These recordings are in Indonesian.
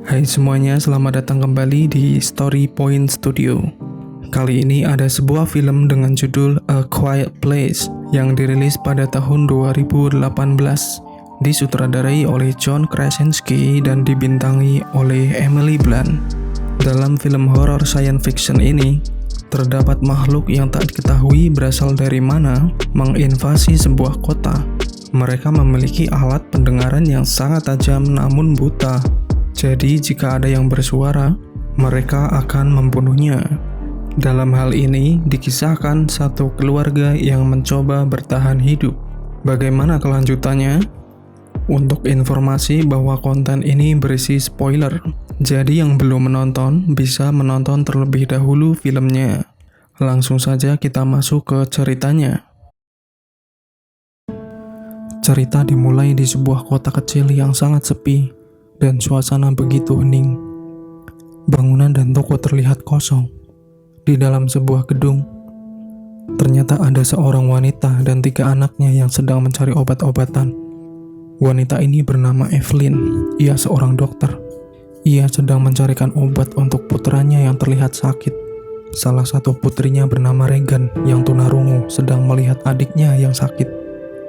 Hai semuanya, selamat datang kembali di Story Point Studio. Kali ini ada sebuah film dengan judul A Quiet Place yang dirilis pada tahun 2018. Disutradarai oleh John Krasinski dan dibintangi oleh Emily Blunt. Dalam film horor science fiction ini, terdapat makhluk yang tak diketahui berasal dari mana menginvasi sebuah kota. Mereka memiliki alat pendengaran yang sangat tajam namun buta. Jadi jika ada yang bersuara, mereka akan membunuhnya. Dalam hal ini dikisahkan satu keluarga yang mencoba bertahan hidup. Bagaimana kelanjutannya? Untuk informasi bahwa konten ini berisi spoiler, jadi yang belum menonton bisa menonton terlebih dahulu filmnya. Langsung saja kita masuk ke ceritanya. Cerita dimulai di sebuah kota kecil yang sangat sepi dan suasana begitu hening. Bangunan dan toko terlihat kosong. Di dalam sebuah gedung, ternyata ada seorang wanita dan 3 anaknya yang sedang mencari obat-obatan. Wanita ini bernama Evelyn. Ia seorang dokter. Ia sedang mencarikan obat untuk putranya yang terlihat sakit. Salah satu putrinya bernama Regan yang tunarungu sedang melihat adiknya yang sakit.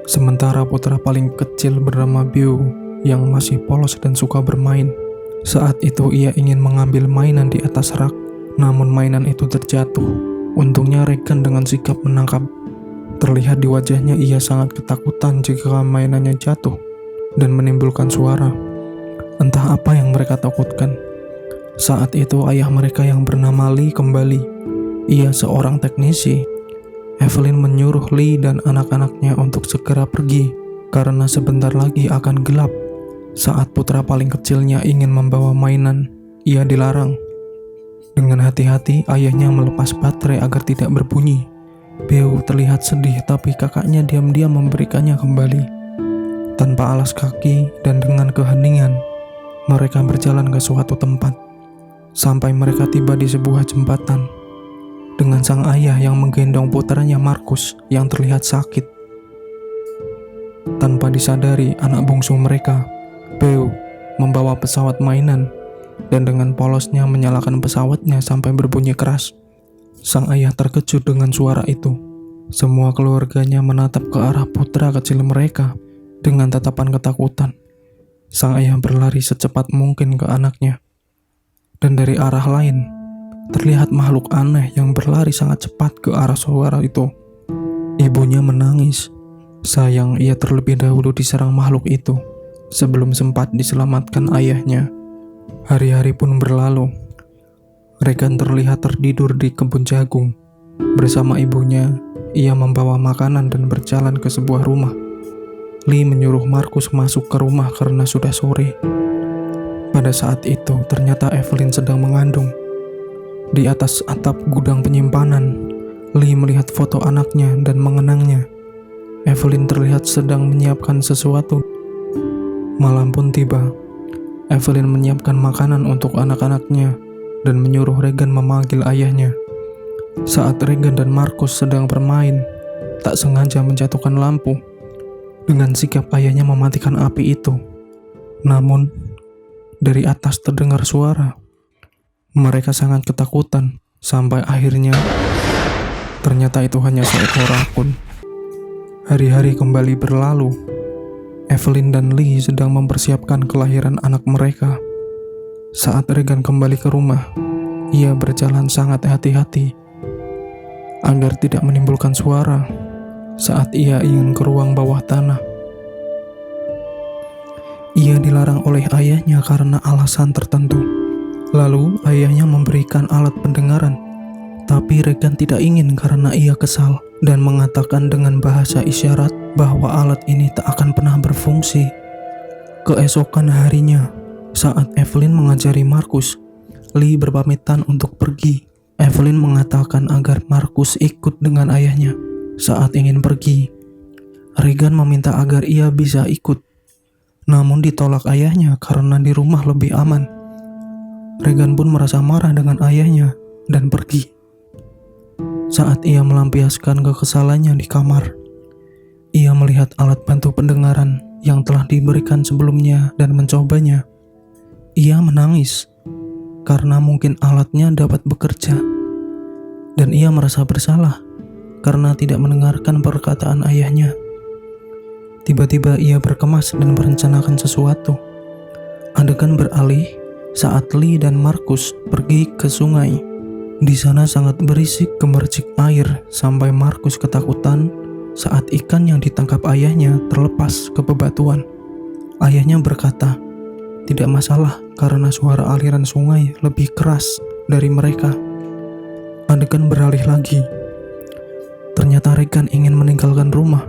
Sementara putra paling kecil bernama Beau yang masih polos dan suka bermain. Saat itu ia ingin mengambil mainan di atas rak, namun mainan itu terjatuh. Untungnya Regan dengan sigap menangkap. Terlihat di wajahnya ia sangat ketakutan jika mainannya jatuh dan menimbulkan suara. Entah apa yang mereka takutkan. Saat itu ayah mereka yang bernama Lee kembali. Ia seorang teknisi. Evelyn menyuruh Lee dan anak-anaknya untuk segera pergi karena sebentar lagi akan gelap. Saat putra paling kecilnya ingin membawa mainan, ia dilarang. Dengan hati-hati, ayahnya melepas baterai agar tidak berbunyi. Beau terlihat sedih, tapi kakaknya diam-diam memberikannya kembali. Tanpa alas kaki dan dengan keheningan, mereka berjalan ke suatu tempat. Sampai mereka tiba di sebuah jembatan dengan sang ayah yang menggendong putranya Marcus yang terlihat sakit. Tanpa disadari, anak bungsu mereka, Beau, membawa pesawat mainan dan dengan polosnya menyalakan pesawatnya sampai berbunyi keras. Sang ayah terkejut dengan suara itu. Semua keluarganya menatap ke arah putra kecil mereka dengan tatapan ketakutan. Sang ayah berlari secepat mungkin ke anaknya. Dan dari arah lain, terlihat makhluk aneh yang berlari sangat cepat ke arah suara itu. Ibunya menangis. Sayang, ia terlebih dahulu diserang makhluk itu sebelum sempat diselamatkan ayahnya. Hari-hari pun berlalu. Regan terlihat tertidur di kebun jagung. Bersama ibunya, ia membawa makanan dan berjalan ke sebuah rumah. Lee menyuruh Marcus masuk ke rumah karena sudah sore. Pada saat itu, ternyata Evelyn sedang mengandung. Di atas atap gudang penyimpanan, Lee melihat foto anaknya dan mengenangnya. Evelyn terlihat sedang menyiapkan sesuatu. Malam pun tiba. Evelyn menyiapkan makanan untuk anak-anaknya dan menyuruh Regan memanggil ayahnya. Saat Regan dan Marcus sedang bermain, tak sengaja menjatuhkan lampu. Dengan sigap ayahnya mematikan api itu. Namun, dari atas terdengar suara. Mereka sangat ketakutan, sampai akhirnya ternyata itu hanya seekor rakun. Hari-hari kembali berlalu. Evelyn dan Lee sedang mempersiapkan kelahiran anak mereka. Saat Regan kembali ke rumah, ia berjalan sangat hati-hati agar tidak menimbulkan suara saat ia ingin ke ruang bawah tanah. Ia dilarang oleh ayahnya karena alasan tertentu. Lalu ayahnya memberikan alat pendengaran, tapi Regan tidak ingin karena ia kesal dan mengatakan dengan bahasa isyarat bahwa alat ini tak akan pernah berfungsi. Keesokan harinya, saat Evelyn mengajari Marcus, Lee berpamitan untuk pergi. Evelyn mengatakan agar Marcus ikut dengan ayahnya. Saat ingin pergi, Regan meminta agar ia bisa ikut, namun ditolak ayahnya karena di rumah lebih aman. Regan pun merasa marah dengan ayahnya dan pergi. Saat ia melampiaskan kekesalannya di kamar, ia melihat alat bantu pendengaran yang telah diberikan sebelumnya dan mencobanya. Ia menangis karena mungkin alatnya dapat bekerja, dan ia merasa bersalah karena tidak mendengarkan perkataan ayahnya. Tiba-tiba ia berkemas dan merencanakan sesuatu. Adegan beralih saat Lee dan Markus pergi ke sungai. Di sana sangat berisik gemercik air sampai Markus ketakutan saat ikan yang ditangkap ayahnya terlepas ke bebatuan. Ayahnya berkata, tidak masalah karena suara aliran sungai lebih keras dari mereka. Adegan beralih lagi. Ternyata Regan ingin meninggalkan rumah.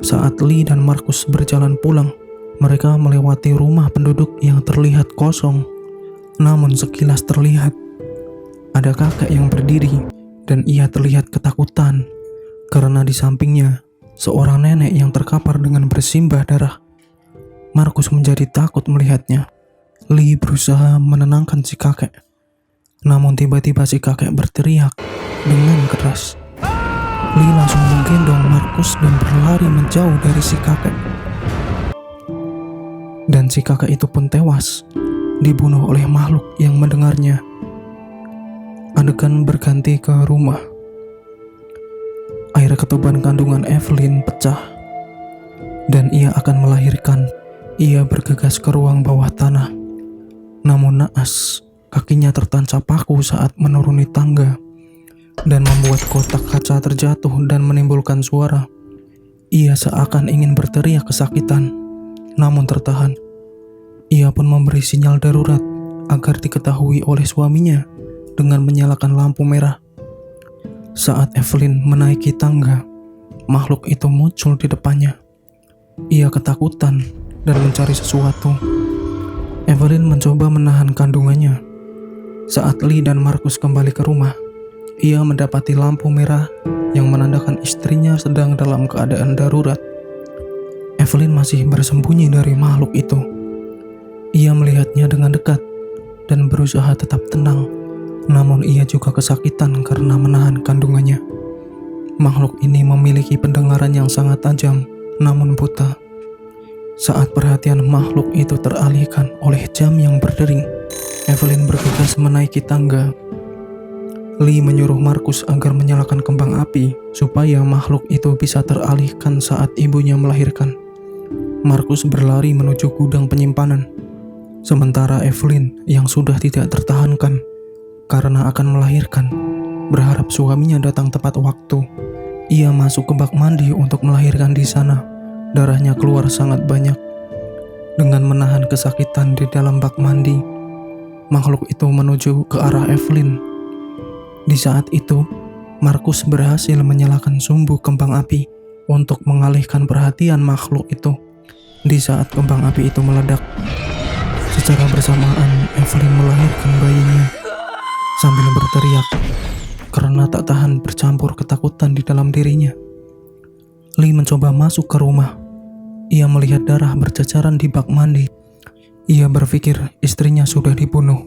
Saat Lee dan Markus berjalan pulang, mereka melewati rumah penduduk yang terlihat kosong. Namun sekilas terlihat ada kakek yang berdiri dan ia terlihat ketakutan karena di sampingnya seorang nenek yang terkapar dengan bersimbah darah. Markus menjadi takut melihatnya. Lee berusaha menenangkan si kakek. Namun tiba-tiba si kakek berteriak dengan keras. Lee langsung menggendong Markus dan berlari menjauh dari si kakek. Dan si kakek itu pun tewas, dibunuh oleh makhluk yang mendengarnya. Adegan berganti ke rumah. Air ketuban kandungan Evelyn pecah dan ia akan melahirkan. Ia bergegas ke ruang bawah tanah. Namun naas, kakinya tertancap paku saat menuruni tangga dan membuat kotak kaca terjatuh dan menimbulkan suara. Ia seakan ingin berteriak kesakitan, namun tertahan. Ia pun memberi sinyal darurat agar diketahui oleh suaminya dengan menyalakan lampu merah. Saat Evelyn menaiki tangga, makhluk itu muncul di depannya. Ia ketakutan dan mencari sesuatu. Evelyn mencoba menahan kandungannya. Saat Lee dan Markus kembali ke rumah, ia mendapati lampu merah yang menandakan istrinya sedang dalam keadaan darurat. Evelyn masih bersembunyi dari makhluk itu. Ia melihatnya dengan dekat dan berusaha tetap tenang, namun ia juga kesakitan karena menahan kandungannya. Makhluk ini memiliki pendengaran yang sangat tajam, namun buta. Saat perhatian makhluk itu teralihkan oleh jam yang berdering, Evelyn bergegas menaiki tangga. Lee menyuruh Markus agar menyalakan kembang api supaya makhluk itu bisa teralihkan saat ibunya melahirkan. Markus berlari menuju gudang penyimpanan, sementara Evelyn yang sudah tidak tertahankan karena akan melahirkan, berharap suaminya datang tepat waktu. Ia masuk ke bak mandi untuk melahirkan di sana. Darahnya keluar sangat banyak. Dengan menahan kesakitan di dalam bak mandi, makhluk itu menuju ke arah Evelyn. Di saat itu, Markus berhasil menyalakan sumbu kembang api untuk mengalihkan perhatian makhluk itu. Di saat kembang api itu meledak, secara bersamaan Evelyn melahirkan bayinya sambil berteriak karena tak tahan bercampur ketakutan di dalam dirinya. Lee mencoba masuk ke rumah. Ia melihat darah berceceran di bak mandi. Ia berpikir istrinya sudah dibunuh.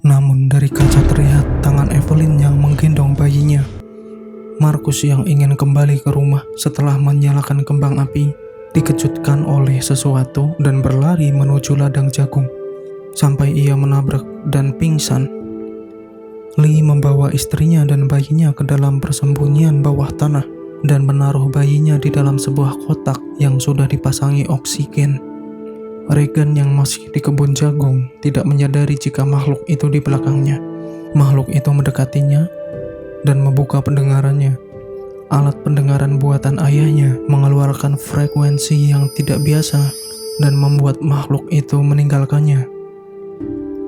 Namun dari kaca terlihat tangan Evelyn yang menggendong bayinya. Markus yang ingin kembali ke rumah setelah menyalakan kembang api dikejutkan oleh sesuatu dan berlari menuju ladang jagung sampai ia menabrak dan pingsan. Lee membawa istrinya dan bayinya ke dalam persembunyian bawah tanah dan menaruh bayinya di dalam sebuah kotak yang sudah dipasangi oksigen. Regan yang masih di kebun jagung tidak menyadari jika makhluk itu di belakangnya. Makhluk itu mendekatinya dan membuka pendengarannya. Alat pendengaran buatan ayahnya mengeluarkan frekuensi yang tidak biasa dan membuat makhluk itu meninggalkannya.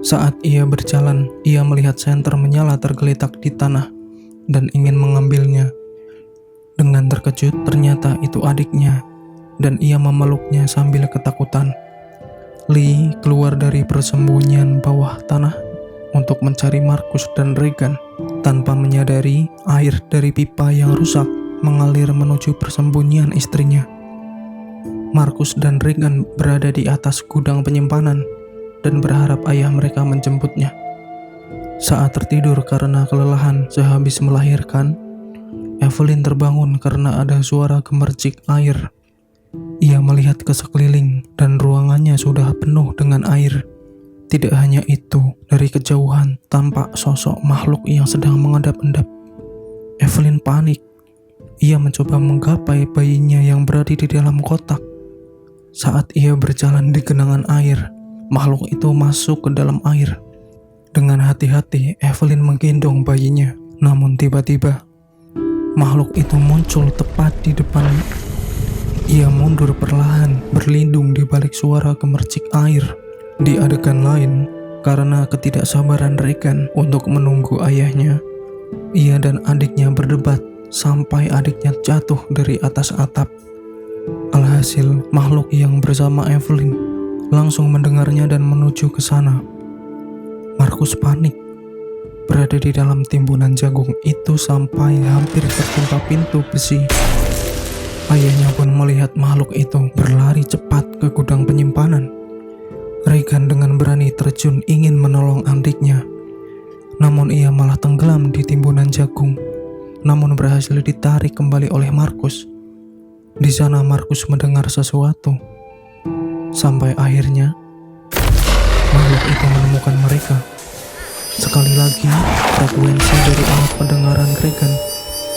Saat ia berjalan, ia melihat senter menyala tergeletak di tanah dan ingin mengambilnya. Dengan terkejut, ternyata itu adiknya dan ia memeluknya sambil ketakutan. Lee keluar dari persembunyian bawah tanah untuk mencari Markus dan Regan. Tanpa menyadari, air dari pipa yang rusak mengalir menuju persembunyian istrinya. Markus dan Regan berada di atas gudang penyimpanan dan berharap ayah mereka menjemputnya. Saat tertidur karena kelelahan sehabis melahirkan, Evelyn terbangun karena ada suara gemercik air. Ia melihat ke sekeliling dan ruangannya sudah penuh dengan air. Tidak hanya itu, dari kejauhan tampak sosok makhluk yang sedang mengendap-endap. Evelyn panik. Ia mencoba menggapai bayinya yang berada di dalam kotak. Saat ia berjalan di genangan air, makhluk itu masuk ke dalam air. Dengan hati-hati, Evelyn menggendong bayinya. Namun tiba-tiba, makhluk itu muncul tepat di depan. Ia mundur perlahan, berlindung di balik suara gemercik air. Di adegan lain, karena ketidaksabaran Regan untuk menunggu ayahnya, ia dan adiknya berdebat sampai adiknya jatuh dari atas atap. Alhasil, makhluk yang bersama Evelyn langsung mendengarnya dan menuju ke sana. Markus panik, berada di dalam timbunan jagung itu sampai hampir tertimpa pintu besi. Ayahnya pun melihat makhluk itu berlari cepat ke gudang penyimpanan. Regan dengan berani terjun ingin menolong adiknya, namun ia malah tenggelam di timbunan jagung, namun berhasil ditarik kembali oleh Markus. Di sana Markus mendengar sesuatu, sampai akhirnya makhluk itu menemukan mereka. Sekali lagi, frekuensi dari alat pendengaran Regan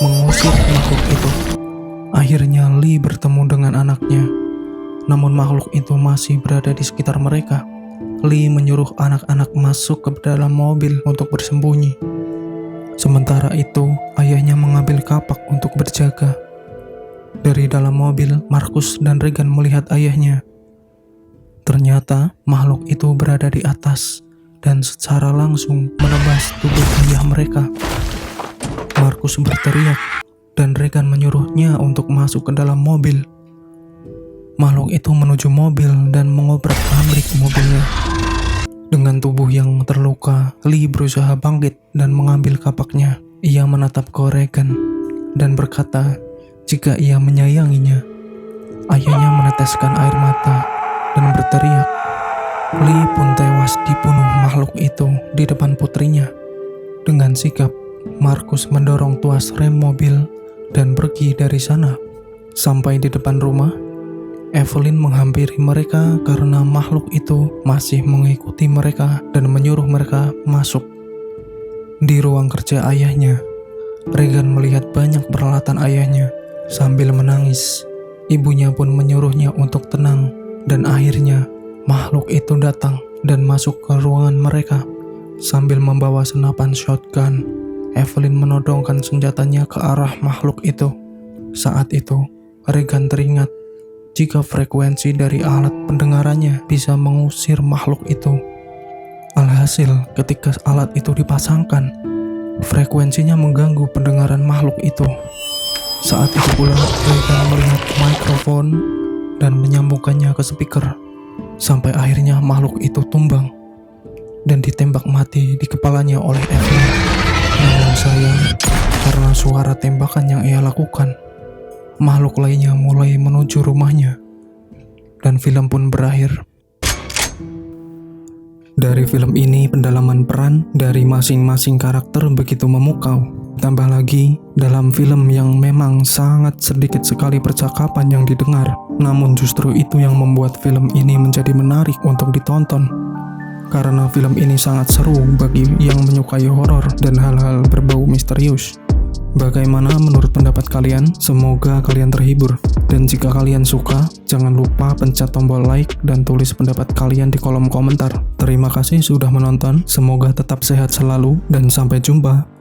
mengusir makhluk itu. Akhirnya Lee bertemu dengan anaknya. Namun makhluk itu masih berada di sekitar mereka. Lee menyuruh anak-anak masuk ke dalam mobil untuk bersembunyi. Sementara itu, ayahnya mengambil kapak untuk berjaga. Dari dalam mobil, Markus dan Regan melihat ayahnya. Ternyata makhluk itu berada di atas dan secara langsung menebas tubuh ayah mereka. Markus berteriak dan Regan menyuruhnya untuk masuk ke dalam mobil. Makhluk itu menuju mobil dan mengobrak-abrik mobilnya. Dengan tubuh yang terluka, Lee berusaha bangkit dan mengambil kapaknya. Ia menatap ke Regan dan berkata jika ia menyayanginya. Ayahnya meneteskan air mata dan berteriak. Lee pun tewas dibunuh makhluk itu di depan putrinya. Dengan sigap, Markus mendorong tuas rem mobil dan pergi dari sana. Sampai di depan rumah, Evelyn menghampiri mereka karena makhluk itu masih mengikuti mereka dan menyuruh mereka masuk. Di ruang kerja ayahnya, Regan melihat banyak peralatan ayahnya sambil menangis. Ibunya pun menyuruhnya untuk tenang dan akhirnya makhluk itu datang dan masuk ke ruangan mereka. Sambil membawa senapan shotgun, Evelyn menodongkan senjatanya ke arah makhluk itu. Saat itu, Regan teringat jika frekuensi dari alat pendengarannya bisa mengusir makhluk itu. Alhasil, ketika alat itu dipasangkan, frekuensinya mengganggu pendengaran makhluk itu. Saat itu pula, Regan melihat mikrofon dan menyambungkannya ke speaker. Sampai akhirnya makhluk itu tumbang dan ditembak mati di kepalanya oleh Evelyn. Namun sayang, karena suara tembakan yang ia lakukan, makhluk lainnya mulai menuju rumahnya, dan film pun berakhir. Dari film ini, pendalaman peran dari masing-masing karakter begitu memukau. Tambah lagi, dalam film yang memang sangat sedikit sekali percakapan yang didengar, namun justru itu yang membuat film ini menjadi menarik untuk ditonton. Karena film ini sangat seru bagi yang menyukai horor dan hal-hal berbau misterius. Bagaimana menurut pendapat kalian? Semoga kalian terhibur. Dan jika kalian suka, jangan lupa pencet tombol like dan tulis pendapat kalian di kolom komentar. Terima kasih sudah menonton. Semoga tetap sehat selalu dan sampai jumpa.